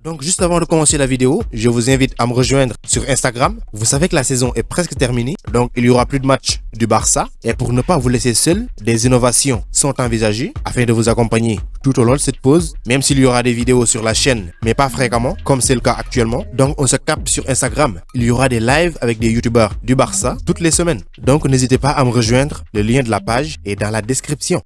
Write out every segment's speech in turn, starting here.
Donc juste avant de commencer la vidéo, je vous invite à me rejoindre sur Instagram. Vous savez que la saison est presque terminée, donc il y aura plus de matchs du Barça. Et pour ne pas vous laisser seul, des innovations sont envisagées afin de vous accompagner tout au long de cette pause, même s'il y aura des vidéos sur la chaîne, mais pas fréquemment, comme c'est le cas actuellement. Donc on se capte sur Instagram. Il y aura des lives avec des youtubeurs du Barça toutes les semaines. Donc n'hésitez pas à me rejoindre, le lien de la page est dans la description.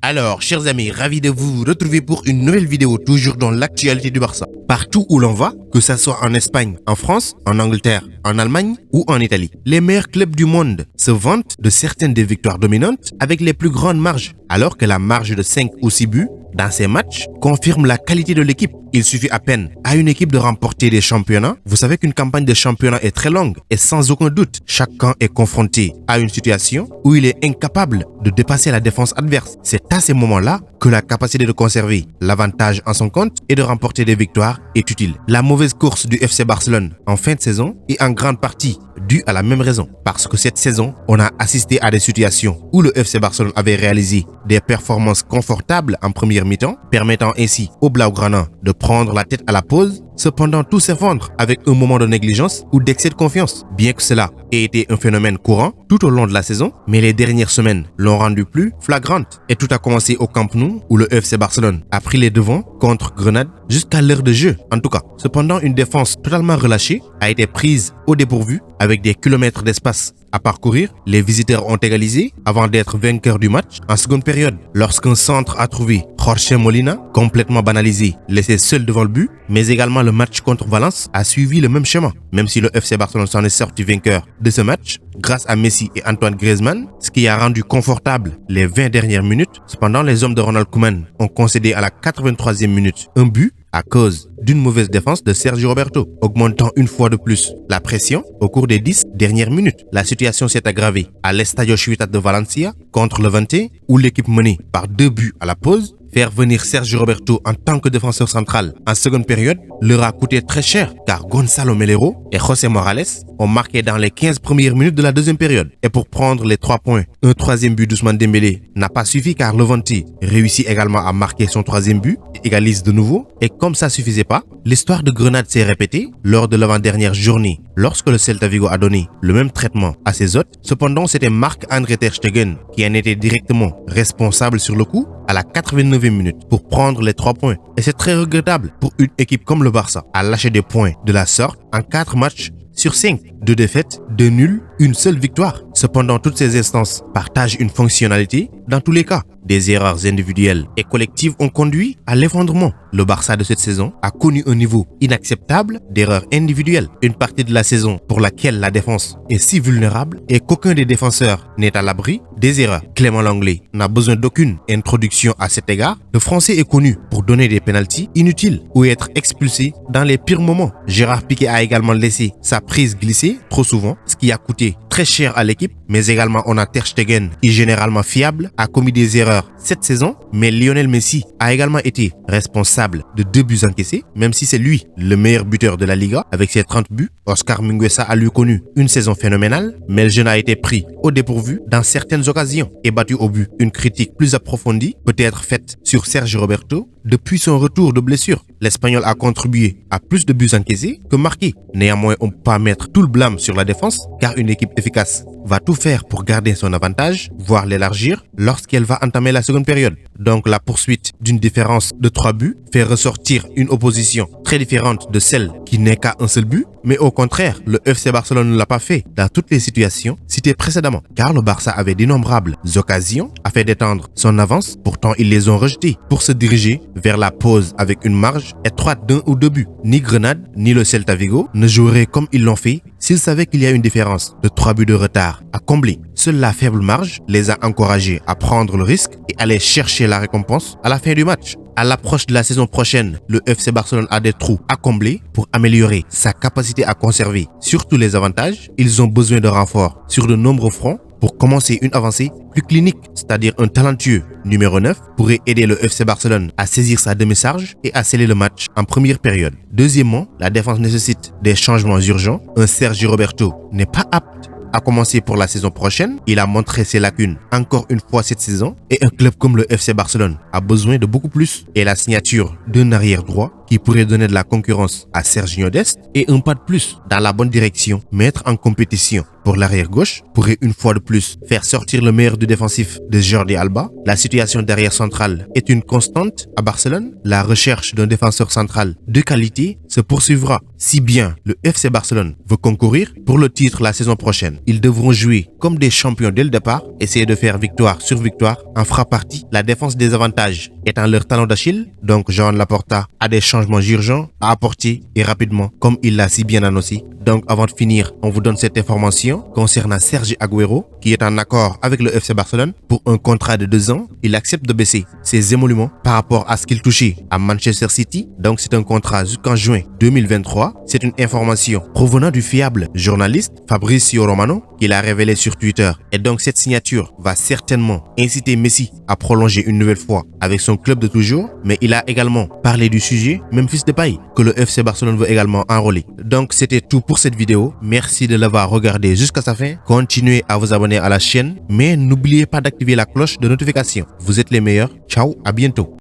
Alors, chers amis, ravi de vous retrouver pour une nouvelle vidéo, toujours dans l'actualité du Barça. Partout où l'on va, que ça soit en Espagne, en France, en Angleterre, en Allemagne ou en Italie, les meilleurs clubs du monde se vantent de certaines des victoires dominantes avec les plus grandes marges, alors que la marge de 5 ou 6 buts dans ces matchs confirme la qualité de l'équipe. Il suffit à peine à une équipe de remporter des championnats. Vous savez qu'une campagne de championnat est très longue et sans aucun doute, chaque camp est confronté à une situation où il est incapable de dépasser la défense adverse. C'est à ces moments-là que la capacité de conserver l'avantage en son compte et de remporter des victoires est utile. La mauvaise course du FC Barcelone en fin de saison est en grande partie due à la même raison. Parce que cette saison, on a assisté à des situations où le FC Barcelone avait réalisé des performances confortables en première mi-temps, permettant ainsi aux Blaugrana de prendre la tête à la pause. Cependant, tout s'effondre avec un moment de négligence ou d'excès de confiance. Bien que cela ait été un phénomène courant tout au long de la saison, mais les dernières semaines l'ont rendu plus flagrante. Et tout a commencé au Camp Nou où le FC Barcelone a pris les devants contre Grenade jusqu'à l'heure de jeu en tout cas. Cependant, une défense totalement relâchée a été prise au dépourvu avec des kilomètres d'espace à parcourir. Les visiteurs ont égalisé avant d'être vainqueurs du match en seconde période lorsqu'un centre a trouvé Jorge Molina, complètement banalisé, laissé seul devant le but, mais également le match contre Valence a suivi le même schéma. Même si le FC Barcelone s'en est sorti vainqueur de ce match, grâce à Messi et Antoine Griezmann, ce qui a rendu confortable les 20 dernières minutes. Cependant, les hommes de Ronald Koeman ont concédé à la 83e minute un but à cause d'une mauvaise défense de Sergio Roberto, augmentant une fois de plus la pression au cours des 10 dernières minutes. La situation s'est aggravée à l'Estadio Ciutat de Valencia contre Levante, où l'équipe menée par 2 buts à la pause. Faire venir Sergio Roberto en tant que défenseur central en seconde période leur a coûté très cher car Gonzalo Melero et José Morales ont marqué dans les 15 premières minutes de la deuxième période. Et pour prendre les 3 points, un troisième but d'Ousmane Dembélé n'a pas suffi car Levante réussit également à marquer son troisième but et égalise de nouveau. Et comme ça suffisait pas, l'histoire de Grenade s'est répétée lors de l'avant-dernière journée lorsque le Celta Vigo a donné le même traitement à ses hôtes. Cependant, c'était Marc-André Ter Stegen qui en était directement responsable sur le coup à la 89e minute pour prendre les 3 points. Et c'est très regrettable pour une équipe comme le Barça à lâcher des points de la sorte en 4 matchs sur 5. 2 défaites, 2 nuls, une seule victoire. Cependant, toutes ces instances partagent une fonctionnalité. Dans tous les cas, des erreurs individuelles et collectives ont conduit à l'effondrement. Le Barça de cette saison a connu un niveau inacceptable d'erreurs individuelles. Une partie de la saison pour laquelle la défense est si vulnérable et qu'aucun des défenseurs n'est à l'abri des erreurs. Clément Lenglet n'a besoin d'aucune introduction à cet égard. Le Français est connu pour donner des pénaltys inutiles ou être expulsé dans les pires moments. Gérard Piqué a également laissé sa prise glisser trop souvent, ce qui a coûté très cher à l'équipe, mais également on a Ter Stegen, qui est généralement fiable, a commis des erreurs cette saison, mais Lionel Messi a également été responsable de 2 buts encaissés, même si c'est lui le meilleur buteur de la Liga avec ses 30 buts. Oscar Mingueza a lui connu une saison phénoménale, mais le jeune a été pris au dépourvu dans certaines occasions et battu au but. Une critique plus approfondie peut être faite sur Sergio Roberto depuis son retour de blessure. L'Espagnol a contribué à plus de buts encaissés que marqués. Néanmoins, on ne peut pas mettre tout le blâme sur la défense, car une équipe efficace va tout faire pour garder son avantage, voire l'élargir lorsqu'elle va entamer la seconde période. Donc la poursuite d'une différence de 3 buts fait ressortir une opposition très différente de celle qui n'est qu'à un seul but, mais au contraire, le FC Barcelone ne l'a pas fait dans toutes les situations citées précédemment, car le Barça avait d'innombrables occasions afin d'étendre son avance, pourtant ils les ont rejetées pour se diriger vers la pause avec une marge étroite d'1 ou 2 buts. Ni Grenade, ni le Celta Vigo ne joueraient comme ils l'ont fait s'ils savaient qu'il y a une différence de 3 buts de retard à combler. Seule la faible marge les a encouragés à prendre le risque et aller chercher la récompense à la fin du match. À l'approche de la saison prochaine, le FC Barcelone a des trous à combler pour améliorer sa capacité à conserver surtout les avantages. Ils ont besoin de renforts sur de nombreux fronts pour commencer une avancée plus clinique, c'est-à-dire un talentueux numéro 9 pourrait aider le FC Barcelone à saisir sa demi-charge et à sceller le match en première période. Deuxièmement, la défense nécessite des changements urgents. Un Sergio Roberto n'est pas apte à commencer pour la saison prochaine. Il a montré ses lacunes encore une fois cette saison et un club comme le FC Barcelone a besoin de beaucoup plus. Et la signature d'un arrière droit qui pourrait donner de la concurrence à Serginho Dest et un pas de plus dans la bonne direction, mettre en compétition pour l'arrière gauche pourrait une fois de plus faire sortir le meilleur du défensif de Jordi Alba. La situation derrière central est une constante à Barcelone. La recherche d'un défenseur central de qualité se poursuivra. Si bien le FC Barcelone veut concourir pour le titre la saison prochaine, ils devront jouer comme des champions dès le départ, essayer de faire victoire sur victoire. En fera partie la défense des avantages étant leur talon d'Achille. Donc Joan Laporta a des changements urgents à apporter et rapidement comme il l'a si bien annoncé. Donc avant de finir, on vous donne cette information concernant Sergi Agüero qui est en accord avec le FC Barcelone pour un contrat de 2 ans. Il accepte de baisser ses émoluments par rapport à ce qu'il touchait à Manchester City. Donc c'est un contrat jusqu'en juin 2023. C'est une information provenant du fiable journaliste Fabrizio Romano qui l'a révélé sur Twitter. Et donc cette signature va certainement inciter Messi à prolonger une nouvelle fois avec son club de toujours. Mais il a également parlé du sujet Memphis Depay que le FC Barcelone veut également enrôler. Donc c'était tout pour cette vidéo. Merci de l'avoir regardé jusqu'à sa fin. Continuez à vous abonner à la chaîne, mais n'oubliez pas d'activer la cloche de notification. Vous êtes les meilleurs. Ciao, à bientôt.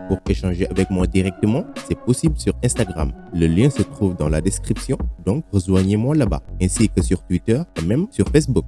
Pour échanger avec moi directement, c'est possible sur Instagram. Le lien se trouve dans la description, donc rejoignez-moi là-bas, ainsi que sur Twitter et même sur Facebook.